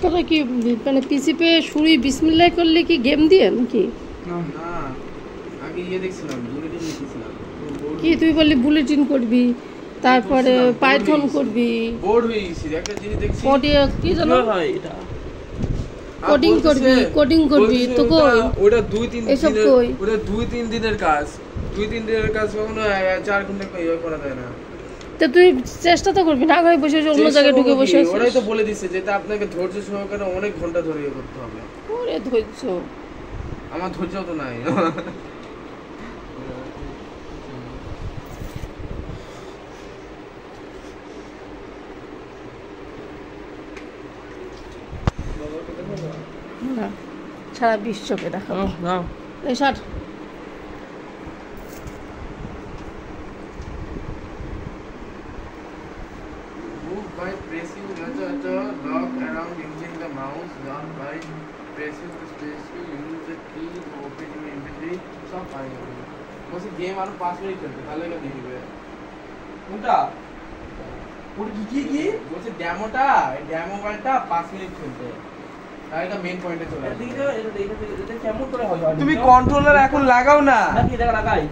তোরা কি মানে পিসি পে শুরু বিসমিল্লাহ করলে কি গেম দিয়ে নাকি? না আগে দেখছিলাম বুলেটিন লিখেছিলাম। কি তুই বললি বুলেটিন করবি, তারপরে পাইথন করবি, বোর্ড হয়ে গেছি একটা জিনিস দেখছি। কি জানো ভাই এটা কোডিং করবি তো কই ওটা 2-3 দিনের, এসব কই ওটা 2-3 দিনের কাজ। 2-3 দিনের কাজ কখনো 4 ঘন্টা করা যায় না। তো তুই চেষ্টা তো করবি না, আগে বসে অন্য জায়গায় ঢুকে বসে আছিস। ওরাই তো বলে দিচ্ছে যে আপনাকে ধৈর্য সহকারে অনেক ঘন্টা ধরে করতে হবে। ওরে ধৈর্য, আমার ধৈর্য তো নাই। না সারা বিশ্বকে দেখাবো। নাও এই ষাট Move by pressing the lock around using the mouse, down by pressing the space to use the key to open your inventory. সব পাই যাবে। বলছি গেম আর 5 মিনিট খেলতে তাহলে এটা দিবে। কোনটা? ওটা কি? বলছে ডেমোটা, এই ডেমো ফাইলটা 5 মিনিট খেলতে। আর এটা মেইন পয়েন্টে চলে আসে। এটা কেমন করে হয়? তুমি কন্ট্রোলার এখন লাগাও না। নাকি এটা লাগাই?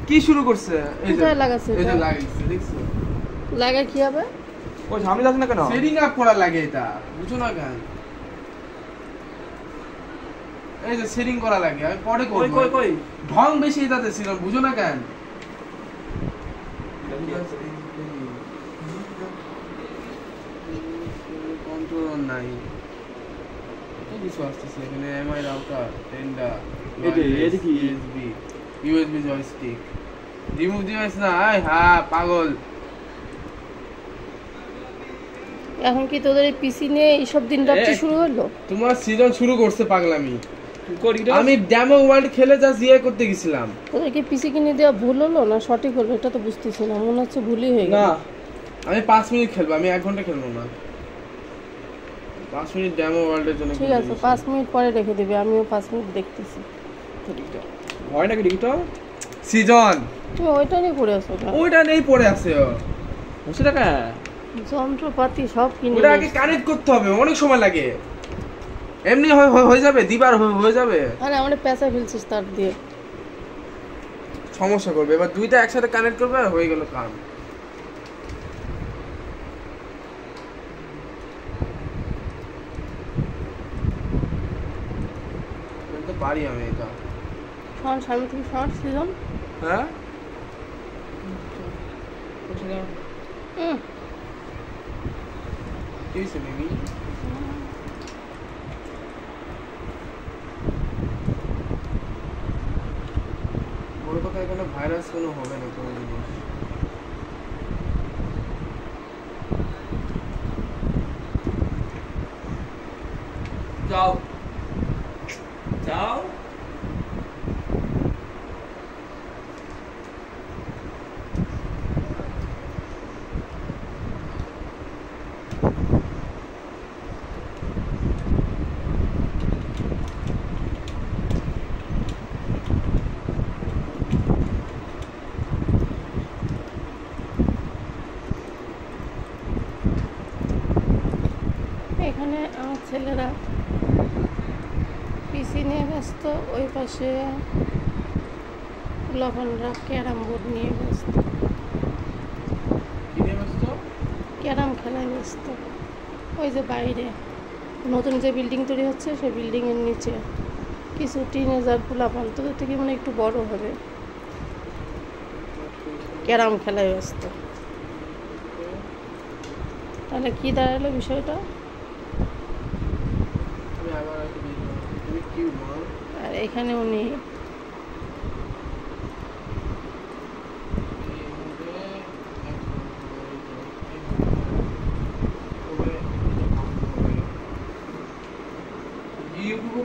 কি শুরু করছে? এই যে লাগাছে, এই যে লাগাইছে, দেখছো? লাগা কি হবে? ওই সামনে যাচ্ছে না কেন? সেটিং আপ করা লাগে এটা। বুঝো না কেন? এই যে সেটিং করা লাগে, আমি পরে করব। কই ঢং বেশি এটাতে ছিল, বুঝো না কেন? কন্ট্রোল নাই। কি কিছু আসছে এখানে? এমআই রাউটার, টেন্ডার, এটা কি? USB joystick. রিমুভ ডিভাইস না, হ্যাঁ পাগল। এখন কি তোদের এই পিসি নিয়ে এইসব দিন রাত্রি শুরু হলো? তোমার সিজন শুরু করছে পাগলামি। আমি ডেমো ওয়ার্ল্ড খেলে জাস্ট ইয়ে করতে গেছিলাম। তোদের কি পিসি কিনে দেওয়া ভুল হলো না সঠিক হলো এটা তো বুঝতেছি না, মনে হচ্ছে ভুলই হয়ে গেল। না আমি 5 মিনিট খেলবো, আমি 1 ঘন্টা খেলবো না। 5 মিনিট ডেমো ওয়ার্ল্ডের জন্য। ঠিক আছে 5 মিনিট পরে রেখে দিবি, আমিও 5 মিনিট দেখতেছি। হয় নাকি দেখি তো? সিজন তুমি ওইটা নিয়ে পড়ে আসো না? ওইটা নেই পড়ে আছে। বসে টাকা যন্ত্রপাতি সব কিনে ওটা আগে কানেক্ট করতে হবে, অনেক সময় লাগে। এমনি হয়ে যাবে, দিবার হয়ে যাবে। আরে আমরা পেঁচা ফেলছিস তার দিয়ে, সমস্যা করবে। এবার দুইটা একসাথে কানেক্ট করবে আর হয়ে গেল কাম। তো পারি আমি এটা। শর্ট সামনে থেকে শর্ট সিজন। হ্যাঁ কি হয়েছে মিমি? বড় কথা এখানে ভাইরাস কোনো হবে না কোনো জিনিস। যাও যাও এখানে আমার ছেলেরা পিসি নিয়ে ব্যস্ত, ওই পাশে লবণরা ক্যারাম বোর্ড নিয়ে ব্যস্ত, ক্যারাম খেলায় ব্যস্ত। ওই যে বাইরে নতুন যে বিল্ডিং তৈরি হচ্ছে সেই বিল্ডিংয়ের নিচে কিছু টিনেজার পোলাপান, তোদের থেকে মানে একটু বড় হবে, ক্যারাম খেলায় ব্যস্ত। তাহলে কি দাঁড়ালো বিষয়টা? আর এখানে উনি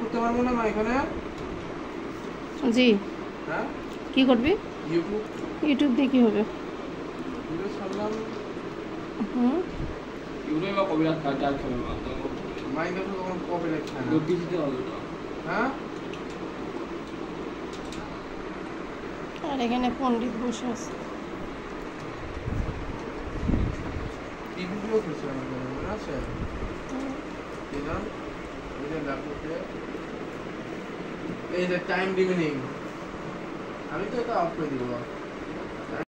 করতে পারবো না এখানে। জি হ্যাঁ কি করবি? ইউটিউব দিয়ে কি হবে? হুম ইউটিউবে বা কবিরাত কাজ করে না তো মাইন্ডে তো কোনো কপিরাইট খায় না। পিসিতে হবে না। হ্যাঁ আর এখানে পণ্ডিত বসে আছে। টিভিও কিছু আমাদের মনে আছে দিলাম এই যে ল্যাপটপে এই যে টাইম ডিমিনিং আমি তো এটা অফ করে দিব